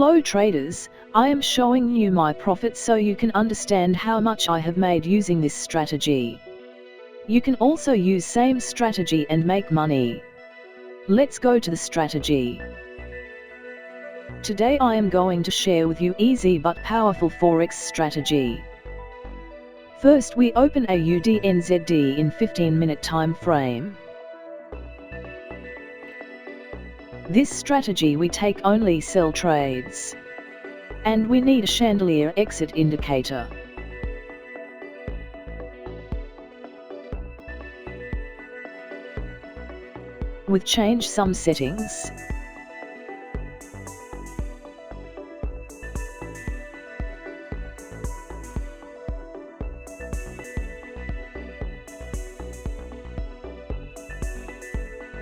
Hello traders, I am showing you my profit so you can understand how much I have made using this strategy. You can also use same strategy and make money. Let's go to the strategy. Today I am going to share with you easy but powerful Forex strategy. First we open a UDNZD in 15-minute time frame. This strategy we take only sell trades. And we need a Chandelier exit indicator. With change some settings.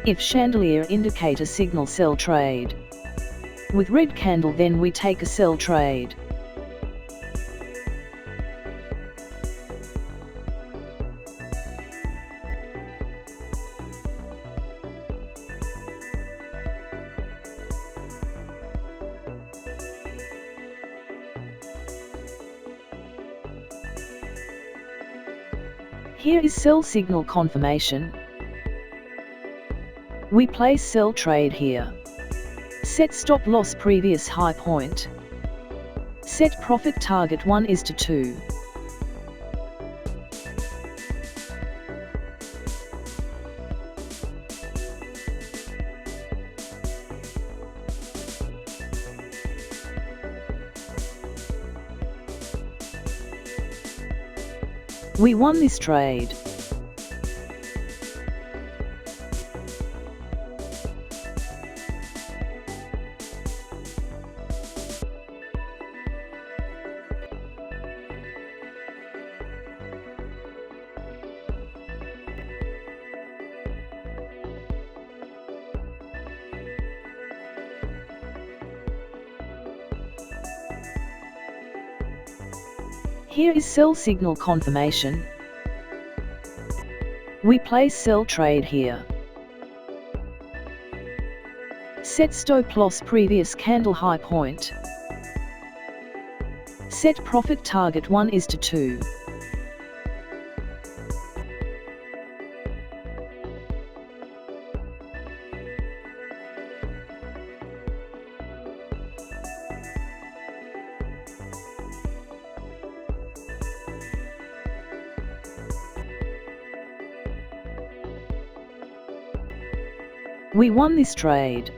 If Chandelier indicator signal sell trade. With red candle then we take a sell trade. Here is sell signal confirmation. We place sell trade here. Set stop loss previous high point. Set profit target 1:2. We won this trade. Here is sell signal confirmation. We place sell trade here. Set stop loss previous candle high point. Set profit target 1:2. We won this trade.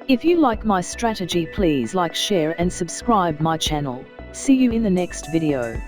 If you like my strategy, please like, share and subscribe my channel. See you in the next video.